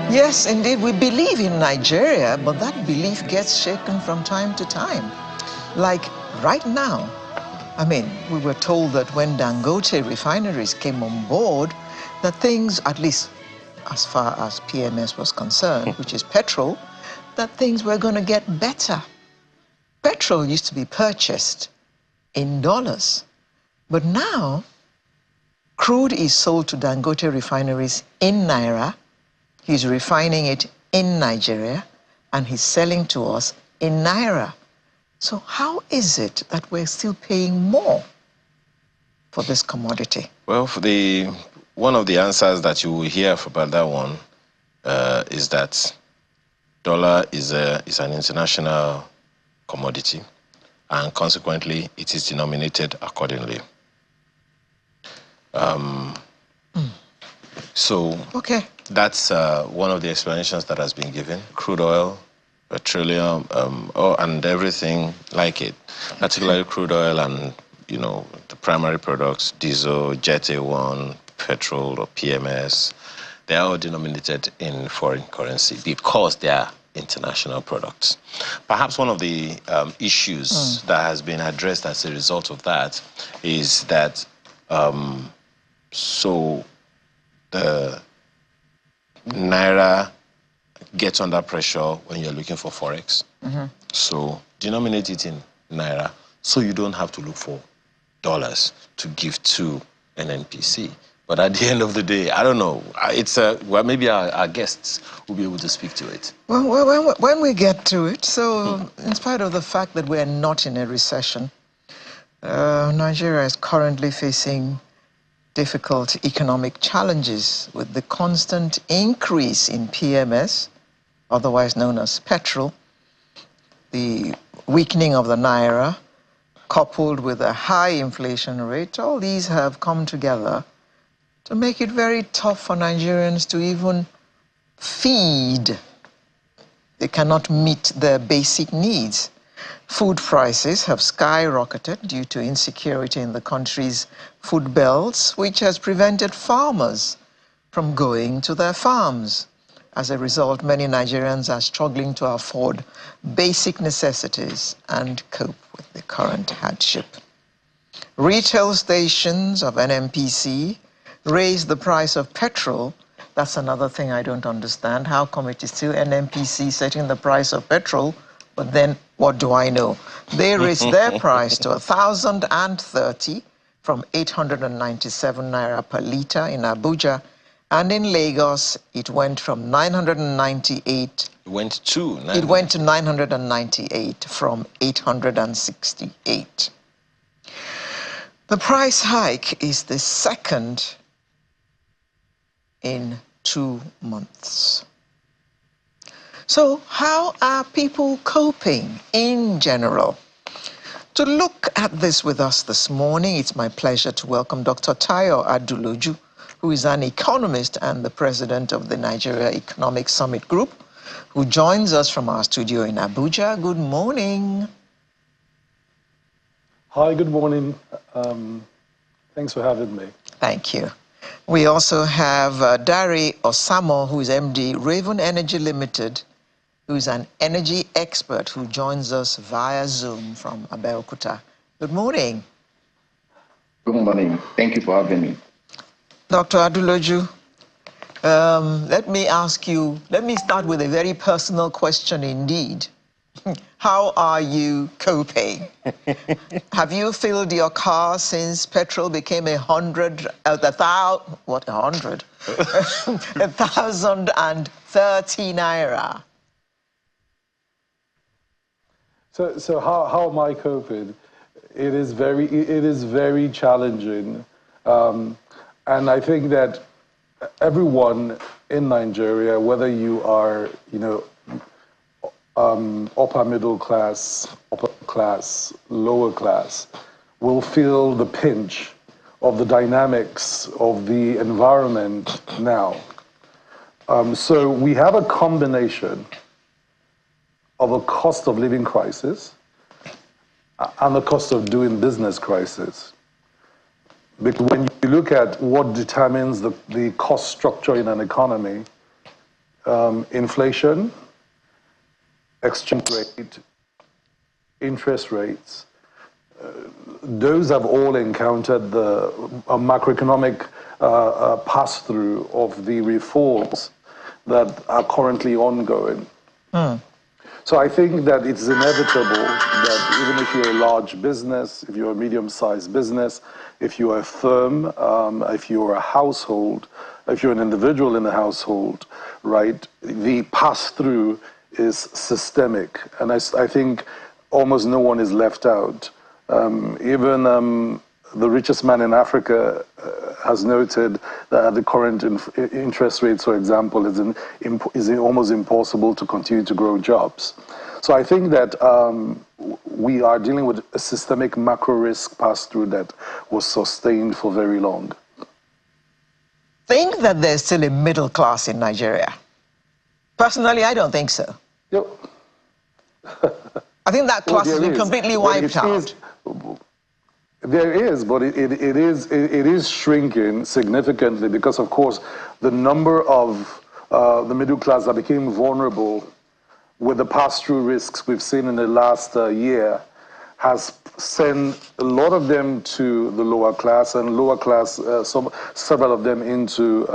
Yes, indeed, we believe in Nigeria, but that belief gets shaken from time to time. Like right now, I mean, we were told that when Dangote refineries came on board, that things, at least as far as PMS was concerned, which is petrol, that things were going to get better. Petrol used to be purchased in dollars, but now crude is sold to Dangote refineries in Naira. He's refining it in Nigeria, and he's selling to us in Naira. So how is it that we're still paying more for this commodity? Well, one of the answers that you will hear about that one is that dollar is an international commodity, and consequently, it is denominated accordingly. So okay, that's one of the explanations that has been given. Crude oil, petroleum, and everything like it, particularly crude oil and, you know, the primary products, diesel, Jet A1, petrol or PMS, they are all denominated in foreign currency because they are international products. Perhaps one of the issues that has been addressed as a result of that is that so the Naira gets under pressure when you're looking for Forex. So denominate it in Naira so you don't have to look for dollars to give to an NPC. But at the end of the day, I don't know. It's well, maybe our guests will be able to speak to it. Well, when we get to it, so in spite of the fact that we're not in a recession, Nigeria is currently facing difficult economic challenges with the constant increase in PMS, otherwise known as petrol, the weakening of the Naira, coupled with a high inflation rate. All these have come together to make it very tough for Nigerians to even feed. They cannot meet their basic needs. Food prices have skyrocketed due to insecurity in the country's food belts, which has prevented farmers from going to their farms. As a result, many Nigerians are struggling to afford basic necessities and cope with the current hardship. Retail stations of NNPC raised the price of petrol. That's another thing I don't understand. How come it is still NNPC setting the price of petrol? But then, what do I know? They raised their price to 1,030 from 897 naira per litre in Abuja. And in Lagos, it went from 998. It went to 998 from 868. The price hike is the second in 2 months. So how are people coping in general? To look at this with us this morning, it's my pleasure to welcome Dr. Tayo Aduloju, who is an economist and the president of the Nigeria Economic Summit Group, who joins us from our studio in Abuja. Good morning. Hi, good morning. Thanks for having me. Thank you. We also have Dari Osamo, who is MD, Raven Energy Limited, who is an energy expert who joins us via Zoom from Abeokuta. Good morning. Good morning. Thank you for having me. Dr. Aduloju, let me start with a very personal question indeed. How are you coping? Have you filled your car since petrol became 100? 1,030 naira. So how am I coping? It is very challenging, and I think that everyone in Nigeria, whether you are upper middle class, upper class, lower class, will feel the pinch of the dynamics of the environment now. So we have a combination of a cost of living crisis and the cost of doing business crisis. Because when you look at what determines the cost structure in an economy, inflation, exchange rate, interest rates, those have all encountered the macroeconomic pass-through of the reforms that are currently ongoing. So I think that it's inevitable that even if you're a large business, if you're a medium-sized business, if you're a firm, if you're a household, if you're an individual in the household, right, the pass-through is systemic. And I think almost no one is left out. Even the richest man in Africa has noted that the current interest rates, for example, is almost impossible to continue to grow jobs. So I think that we are dealing with a systemic macro risk pass-through that was sustained for very long. Think that there's still a middle class in Nigeria? Personally, I don't think so. Yep. I think that class has been completely wiped out. There is, but it is shrinking significantly because, of course, the number of the middle class that became vulnerable with the pass-through risks we've seen in the last year has sent a lot of them to the lower class, and lower class, several of them into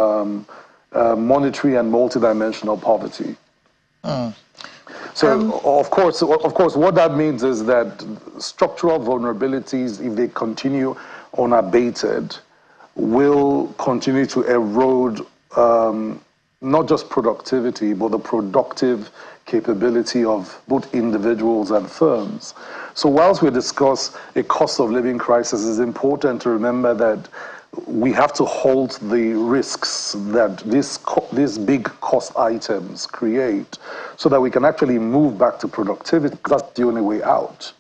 monetary and multidimensional poverty. So, of course, what that means is that structural vulnerabilities, if they continue unabated, will continue to erode not just productivity, but the productive capability of both individuals and firms. So whilst we discuss a cost of living crisis, it's important to remember that we have to halt the risks that these big cost items create so that we can actually move back to productivity. That's the only way out,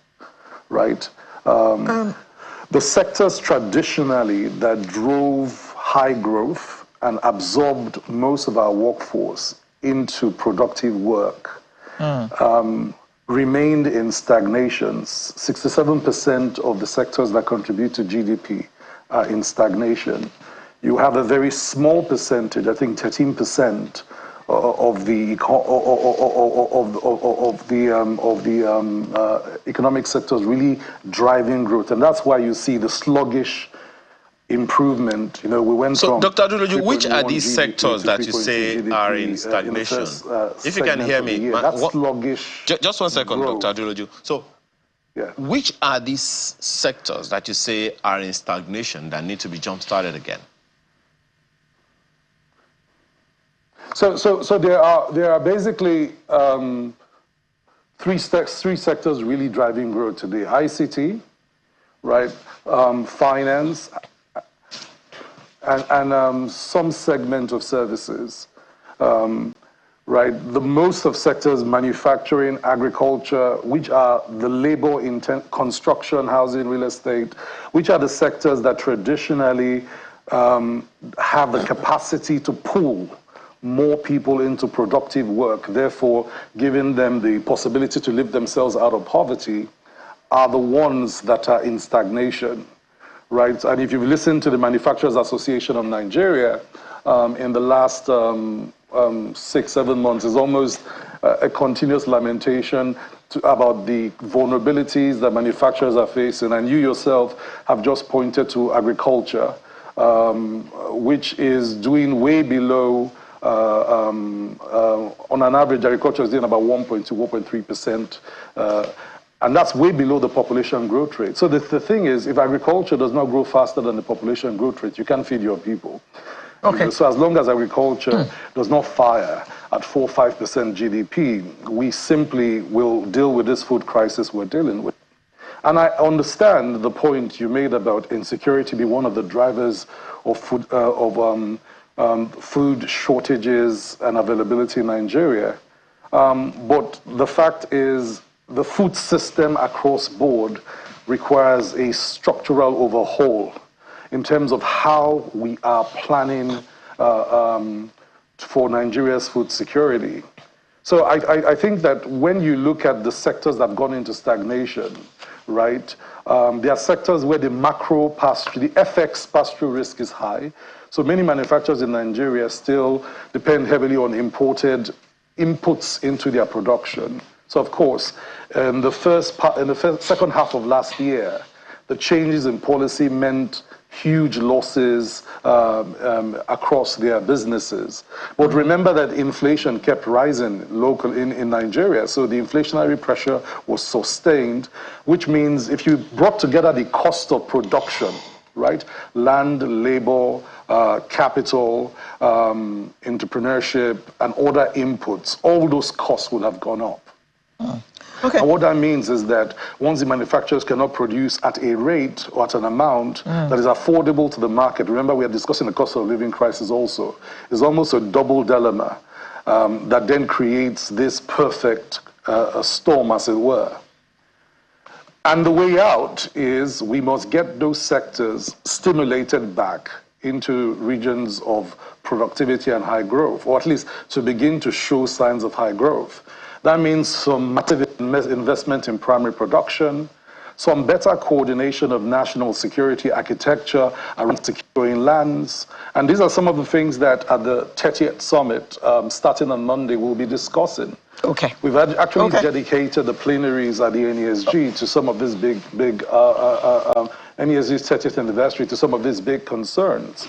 right? The sectors traditionally that drove high growth and absorbed most of our workforce into productive work remained in stagnation. 67% of the sectors that contribute to GDP are in stagnation. You have a very small percentage, I think 13%, of the economic sectors really driving growth, and that's why you see the sluggish improvement. You know, we went from. So, Dr. Aderoju, which are these sectors that you say are in stagnation? If you can hear me, that's sluggish. Just 1 second, growth. Dr. Aderoju. So, which are these sectors that you say are in stagnation that need to be jump-started again? So there are basically three sectors really driving growth today: ICT, right, finance, and some segment of services. Right, the most of sectors, manufacturing, agriculture, which are the labor-intensive, construction, housing, real estate, which are the sectors that traditionally have the capacity to pull more people into productive work, therefore giving them the possibility to lift themselves out of poverty, are the ones that are in stagnation, right? And if you've listened to the Manufacturers Association of Nigeria in the last 6-7 months, is almost a continuous lamentation about the vulnerabilities that manufacturers are facing. And you yourself have just pointed to agriculture, which is doing way below, on an average, agriculture is doing about 1.2, 1.3%. And that's way below the population growth rate. So the thing is, if agriculture does not grow faster than the population growth rate, you can't feed your people. Okay. So as long as agriculture does not fire at 4-5% GDP, we simply will deal with this food crisis we're dealing with. And I understand the point you made about insecurity being one of the drivers of food shortages and availability in Nigeria. But the fact is, the food system across board requires a structural overhaul in terms of how we are planning for Nigeria's food security. So I think that when you look at the sectors that have gone into stagnation, right, there are sectors where the macro pass-through, the FX pass-through risk is high. So many manufacturers in Nigeria still depend heavily on imported inputs into their production. So of course, in the second half of last year, the changes in policy meant huge losses across their businesses. But remember that inflation kept rising in Nigeria, so the inflationary pressure was sustained, which means if you brought together the cost of production, right, land, labor, capital, entrepreneurship, and other inputs, all those costs would have gone up. Okay. And what that means is that once the manufacturers cannot produce at a rate or at an amount that is affordable to the market, remember we are discussing the cost of living crisis also, it's almost a double dilemma that then creates this perfect storm, as it were. And the way out is we must get those sectors stimulated back into regions of productivity and high growth, or at least to begin to show signs of high growth. That means some massive investment in primary production, some better coordination of national security architecture around securing lands. And these are some of the things that at the 30th summit, starting on Monday, we'll be discussing. Okay. We've actually dedicated the plenaries at the NESG to some of these NESG's 30th anniversary to some of these big concerns.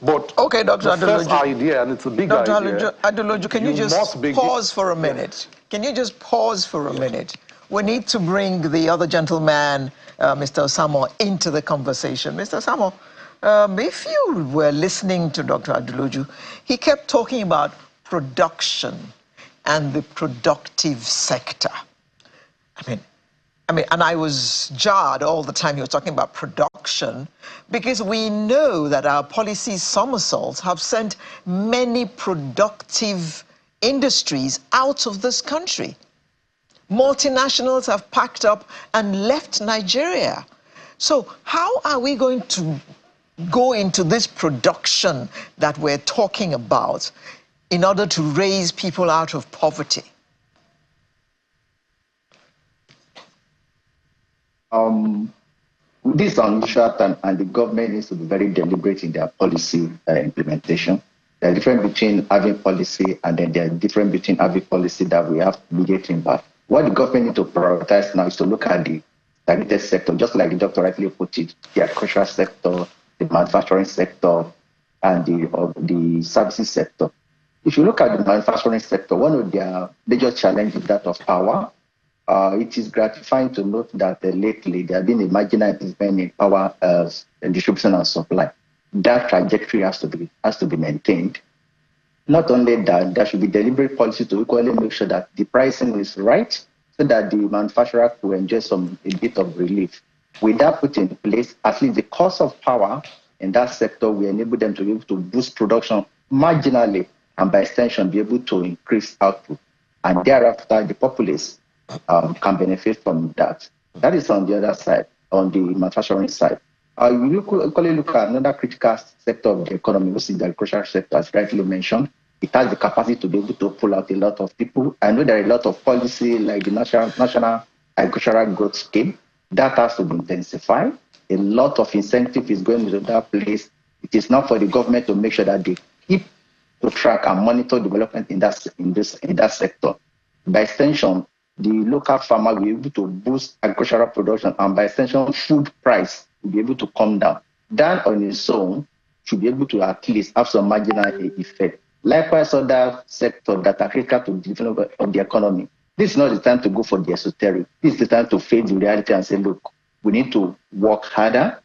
But okay, Dr. the first idea, and it's a big idea. Dr. Adeloju, can you just pause for a minute? Can you just pause for a minute? We need to bring the other gentleman, Mr. Osamo, into the conversation. Mr. Osamo, if you were listening to Dr. Adeloju, he kept talking about production and the productive sector. I mean, and I was jarred all the time he was talking about production, because we know that our policy somersaults have sent many productive industries out of this country. Multinationals have packed up and left Nigeria. So how are we going to go into this production that we're talking about in order to raise people out of poverty? This is unusual time, and the government needs to be very deliberate in their policy implementation. There's a difference between having policy and then there's a difference between having policy that we have immediate impact. What the government needs to prioritize now is to look at the targeted sector, just like the doctor rightly put it, the agricultural sector, the manufacturing sector, and the services sector. If you look at the manufacturing sector, one of their major challenges is that of power. It is gratifying to note that lately there has been a marginal improvement in power distribution and supply. That trajectory has to be maintained. Not only that, there should be deliberate policy to equally make sure that the pricing is right, so that the manufacturer will enjoy a bit of relief. With that put in place, at least the cost of power in that sector will enable them to be able to boost production marginally, and by extension be able to increase output. And thereafter, the populace can benefit from that. That is on the other side, on the manufacturing side. You equally look at another critical sector of the economy, which is the agricultural sector, as rightly mentioned. It has the capacity to be able to pull out a lot of people. I know there are a lot of policy, like the National Agricultural Growth Scheme. That has to be intensified. A lot of incentive is going into that place. It is not for the government to make sure that they keep to track and monitor development in that sector. By extension, the local farmer will be able to boost agricultural production, and by extension, food price will be able to come down. That on its own should be able to at least have some marginal effect. Likewise, other sectors that are critical to the development of the economy. This is not the time to go for the esoteric. This is the time to face the reality and say, look, we need to work harder.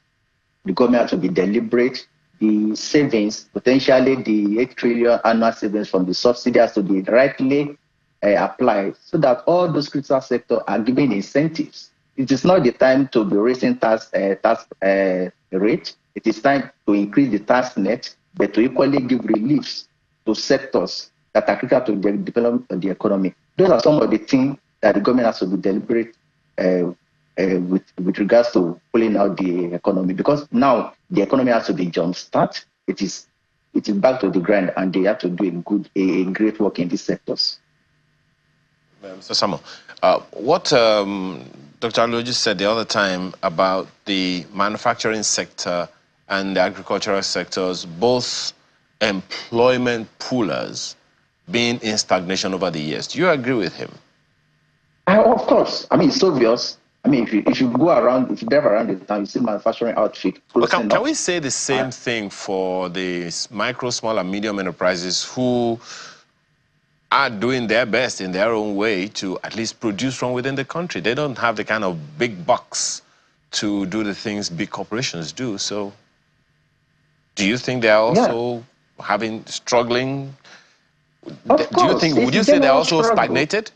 The government has to be deliberate. The savings, potentially the 8 trillion annual savings from the subsidy, has to be rightly applied, so that all those critical sectors are given incentives. It is not the time to be raising tax rate. It is time to increase the tax net, but to equally give reliefs to sectors that are critical to the development of the economy. Those are some of the things that the government has to be deliberate with regards to pulling out the economy, because now the economy has to be jump-start. It is back to the grind, and they have to do a great work in these sectors. Mr. Samuel, what Dr. Adeloju said the other time about the manufacturing sector and the agricultural sectors, both employment pullers, being in stagnation over the years. Do you agree with him? Of course. I mean, it's obvious. I mean, if you go around, if you drive around the town, you see manufacturing outfit closing Can up. we say the same thing for the micro, small, and medium enterprises who are doing their best in their own way to at least produce from within the country? They don't have the kind of big bucks to do the things big corporations do. So do you think they're also struggling? Of course. Would you say they're also stagnated?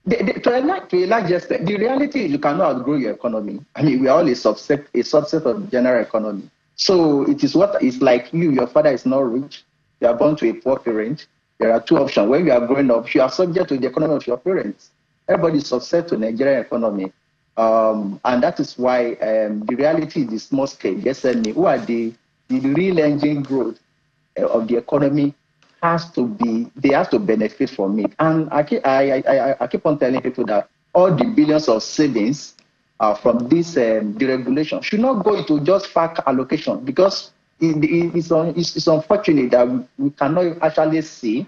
To a large extent, the reality is you cannot outgrow your economy. I mean, we are all a subset of the general economy. So it is what it's like your father is not rich, you are born to a poor parent. There are two options. When you are growing up, you are subject to the economy of your parents. Everybody is subject to the Nigerian economy. And that is why the reality is the small scale, the SME, who are the real engine growth of the economy, they have to benefit from it. And I keep on telling people that all the billions of savings from this deregulation should not go into just FAC allocation, because it's unfortunate that we cannot actually see,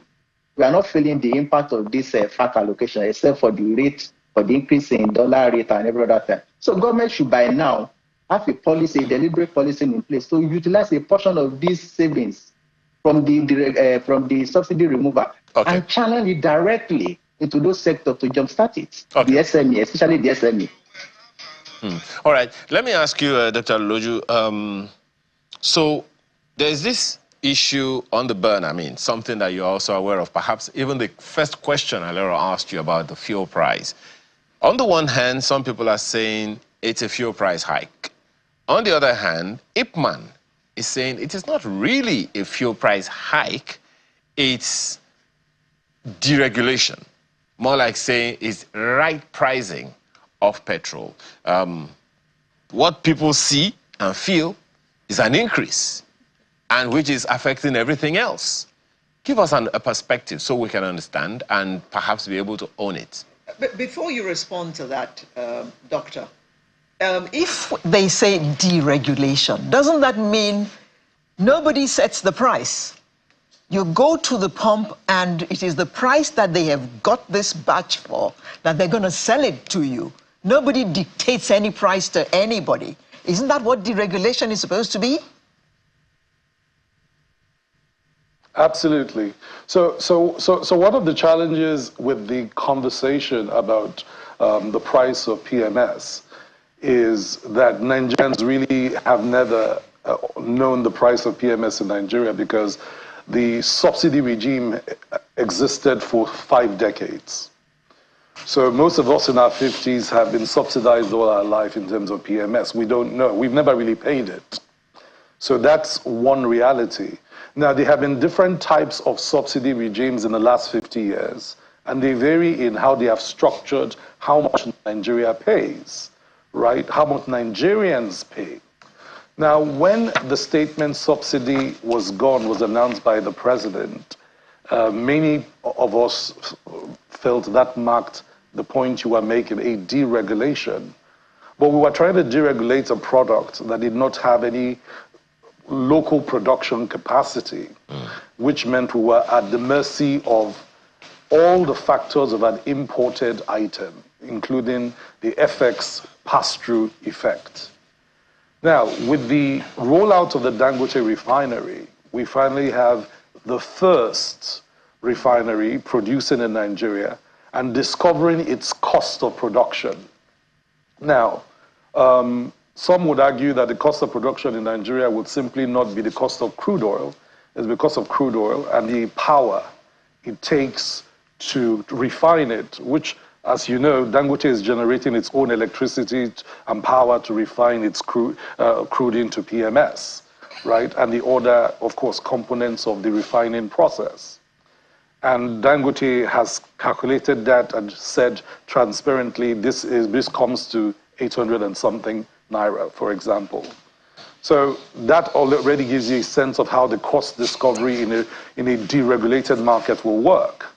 we are not feeling the impact of this FAC allocation, except for the rate, for the increase in dollar rate and every other thing. So government should by now have a policy, a deliberate policy in place to utilize a portion of these savings from the subsidy removal and channel it directly into those sectors to jumpstart it. The SME, especially the SME. All right. Let me ask you, Dr. Loju. So there's this issue on the burn, something that you're also aware of. Perhaps even the first question I ever asked you about the fuel price. On the one hand, some people are saying it's a fuel price hike. On the other hand, IPMAN is saying it is not really a fuel price hike, it's deregulation. More like saying it's right pricing of petrol. What people see and feel is an increase, and which is affecting everything else. Give us a perspective so we can understand and perhaps be able to own it. But before you respond to that, Doctor, if they say deregulation, doesn't that mean nobody sets the price? You go to the pump and it is the price that they have got this batch for that they're going to sell it to you. Nobody dictates any price to anybody. Isn't that what deregulation is supposed to be? Absolutely. So one of the challenges with the conversation about the price of PMS is that Nigerians really have never known the price of PMS in Nigeria, because the subsidy regime existed for 5 decades. So most of us in our 50s have been subsidized all our life in terms of PMS. We don't know. We've never really paid it. So that's one reality. Now, there have been different types of subsidy regimes in the last 50 years, and they vary in how they have structured how much Nigeria pays, right? How much Nigerians pay. Now, when the statement subsidy was announced by the president, many of us felt that marked the point you were making, a deregulation. But we were trying to deregulate a product that did not have any local production capacity, which meant we were at the mercy of all the factors of an imported item, including the FX pass-through effect. Now, with the rollout of the Dangote refinery, we finally have the first refinery producing in Nigeria and discovering its cost of production. Now, some would argue that the cost of production in Nigeria would simply not be the cost of crude oil. It's because of crude oil and the power it takes to refine it, which, as you know, Dangote is generating its own electricity and power to refine its crude into PMS, right? And the other, of course, components of the refining process. And Dangote has calculated that and said transparently, this comes to 800 and something naira, for example. So that already gives you a sense of how the cost discovery in a deregulated market will work.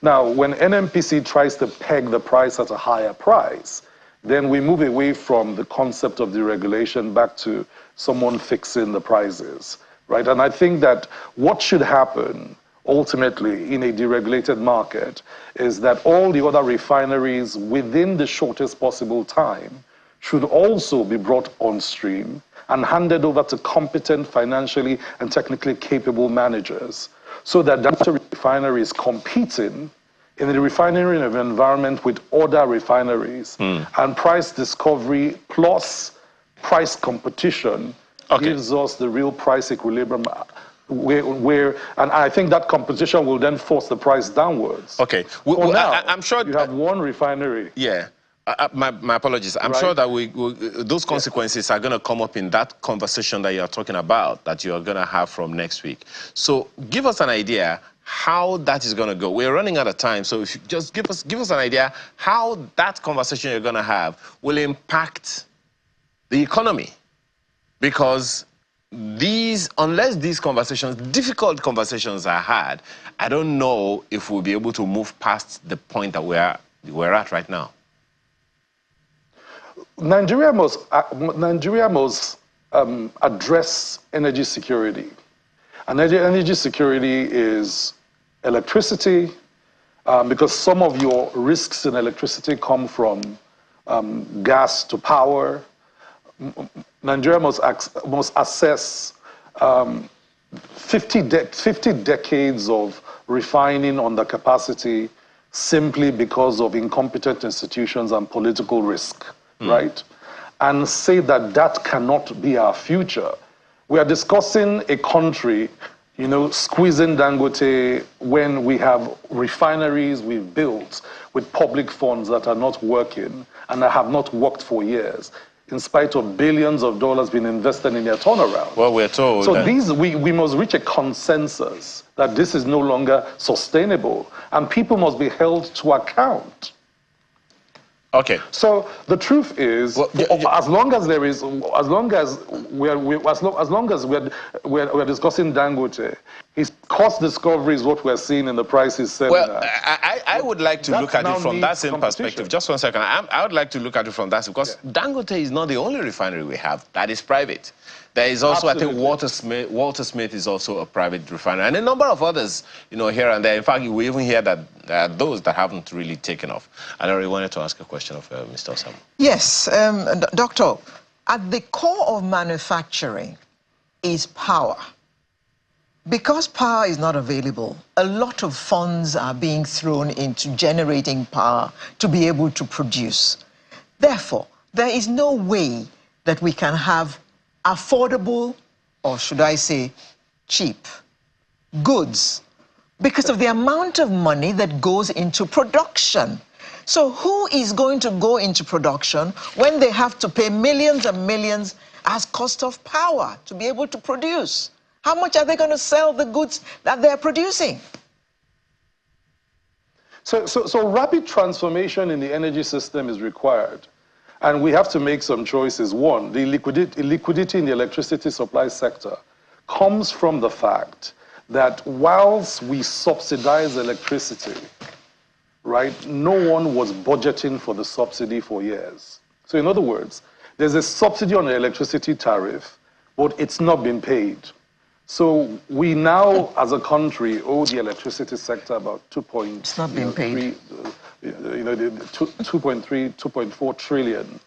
Now, when NMPC tries to peg the price at a higher price, then we move away from the concept of deregulation back to someone fixing the prices, right? And I think that what should happen ultimately in a deregulated market is that all the other refineries within the shortest possible time should also be brought on stream and handed over to competent, financially and technically capable managers, so that that refinery is competing in the refinery environment with other refineries, and price discovery plus price competition gives us the real price equilibrium and I think that competition will then force the price downwards. Okay. Now, I'm sure you have one refinery. Yeah. My apologies. I'm sure that those consequences are going to come up in that conversation that you're talking about, that you're going to have from next week. So give us an idea how that is going to go. We're running out of time, so if you just give us an idea how that conversation you're going to have will impact the economy. Because unless these conversations, difficult conversations are had, I don't know if we'll be able to move past the point that we're at right now. Nigeria must address energy security. And energy security is electricity, because some of your risks in electricity come from gas to power. Nigeria must assess 50 decades of refining under capacity simply because of incompetent institutions and political risk, right? And say that that cannot be our future. We are discussing a country, you know, squeezing Dangote when we have refineries we've built with public funds that are not working and that have not worked for years, in spite of billions of dollars being invested in their turnaround. Well, we're told. So we must reach a consensus that this is no longer sustainable, and people must be held to account. Okay. So the truth is, as long as we're discussing Dangote, his cost discovery is what we're seeing in the prices set. Well, I would like to look at it from that same perspective. Just one second. I would like to look at it from that, because Dangote is not the only refinery we have that is private. There is also, I think, Walter Smith is also a private refinery, and a number of others, you know, here and there. In fact, we even hear that there are those that haven't really taken off. I already wanted to ask a question of Mr. Osam. Yes, Doctor, at the core of manufacturing is power. Because power is not available, a lot of funds are being thrown into generating power to be able to produce. Therefore, there is no way that we can have affordable, or should I say, cheap goods because of the amount of money that goes into production. So who is going to go into production when they have to pay millions and millions as cost of power to be able to produce? How much are they going to sell the goods that they're producing? So rapid transformation in the energy system is required. And we have to make some choices. One, the liquidity in the electricity supply sector comes from the fact that whilst we subsidize electricity, right, no one was budgeting for the subsidy for years. So in other words, there's a subsidy on the electricity tariff, but it's not been paid. So we now, as a country, owe the electricity sector about 2.3 2.4 trillion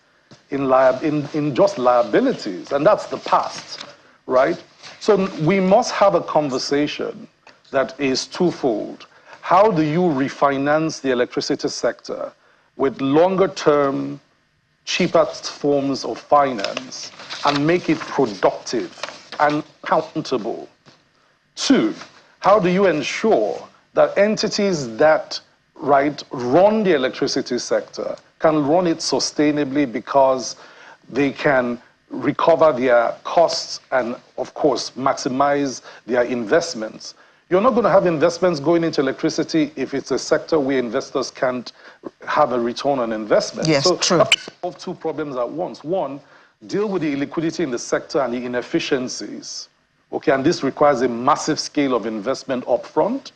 in just liabilities, and that's the past, right? So we must have a conversation that is twofold. How do you refinance the electricity sector with longer-term, cheaper forms of finance and make it productive and accountable? Two, how do you ensure that entities that run the electricity sector can run it sustainably because they can recover their costs and, of course, maximize their investments? You're not going to have investments going into electricity if it's a sector where investors can't have a return on investment. Yes, so true. You have to solve two problems at once. One, deal with the illiquidity in the sector and the inefficiencies. Okay, and this requires a massive scale of investment upfront.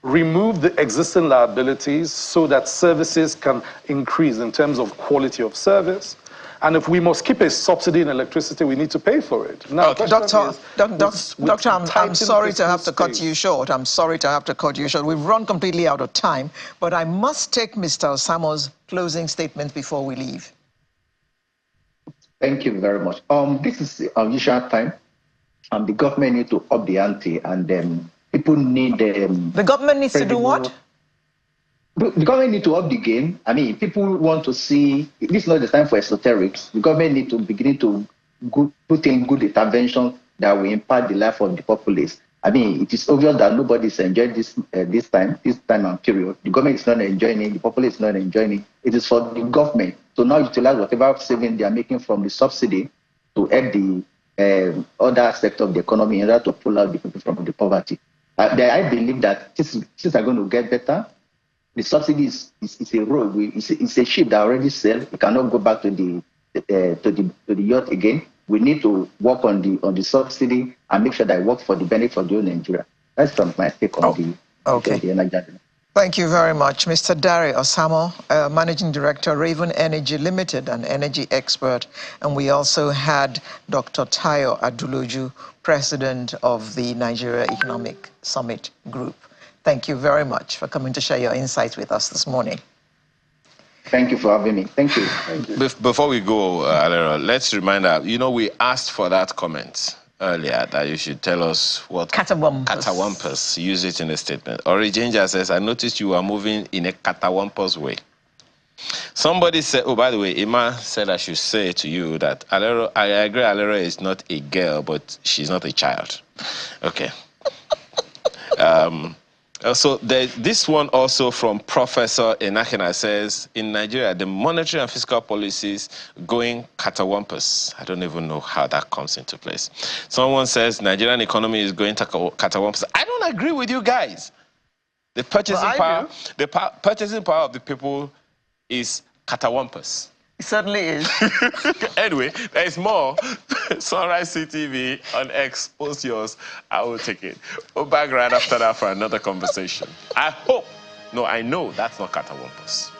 remove the existing liabilities so that services can increase in terms of quality of service. And if we must keep a subsidy in electricity, we need to pay for it. Now, Okay. Doctor, I'm sorry to have to cut you short. I'm sorry to have to cut you short. We've run completely out of time, but I must take Mr. Osamo's closing statement before we leave. Thank you very much. This is unusual time. The government need to up the ante, and people need the government needs credible, to do what? The government need to up the game. I mean, people want to see, this is not the time for esoterics. The government need to begin to put in good intervention that will impact the life of the populace. I mean, it is obvious that nobody is enjoying this time and period. The government is not enjoying it. The populace is not enjoying it. It is for the government to now utilize whatever saving they are making from the subsidy to help the other sector of the economy in order to pull out the people from the poverty. I believe that things are going to get better. The subsidy is a road. It's a ship that already sailed. It cannot go back to the yacht again. We need to work on the subsidy and make sure that it works for the benefit of the whole Nigeria. That's from my take on the energy. Thank you very much. Mr. Dare Osamo, Managing Director, Raven Energy Limited, an energy expert. And we also had Dr. Tayo Aduloju, President of the Nigeria Economic Summit Group. Thank you very much for coming to share your insights with us this morning. Thank you for having me. Thank you. Thank you. Before we go, Alera, let's remind her, we asked for that comment earlier that you should tell us what catawampus, use it in a statement. Originja says, I noticed you are moving in a catawampus way. Somebody said, oh, by the way, Ima said I should say to you that Alera, I agree Alera is not a girl, but she's not a child. Okay. So this one also from Professor Enakena says, in Nigeria, the monetary and fiscal policies going catawampus. I don't even know how that comes into place. Someone says Nigerian economy is going catawampus. I don't agree with you guys. The purchasing purchasing power of the people is catawampus. It certainly is. Anyway, there is more. Sunrise CTV on X, post yours. I will take it. We'll back right after that for another conversation. I know that's not catawampus.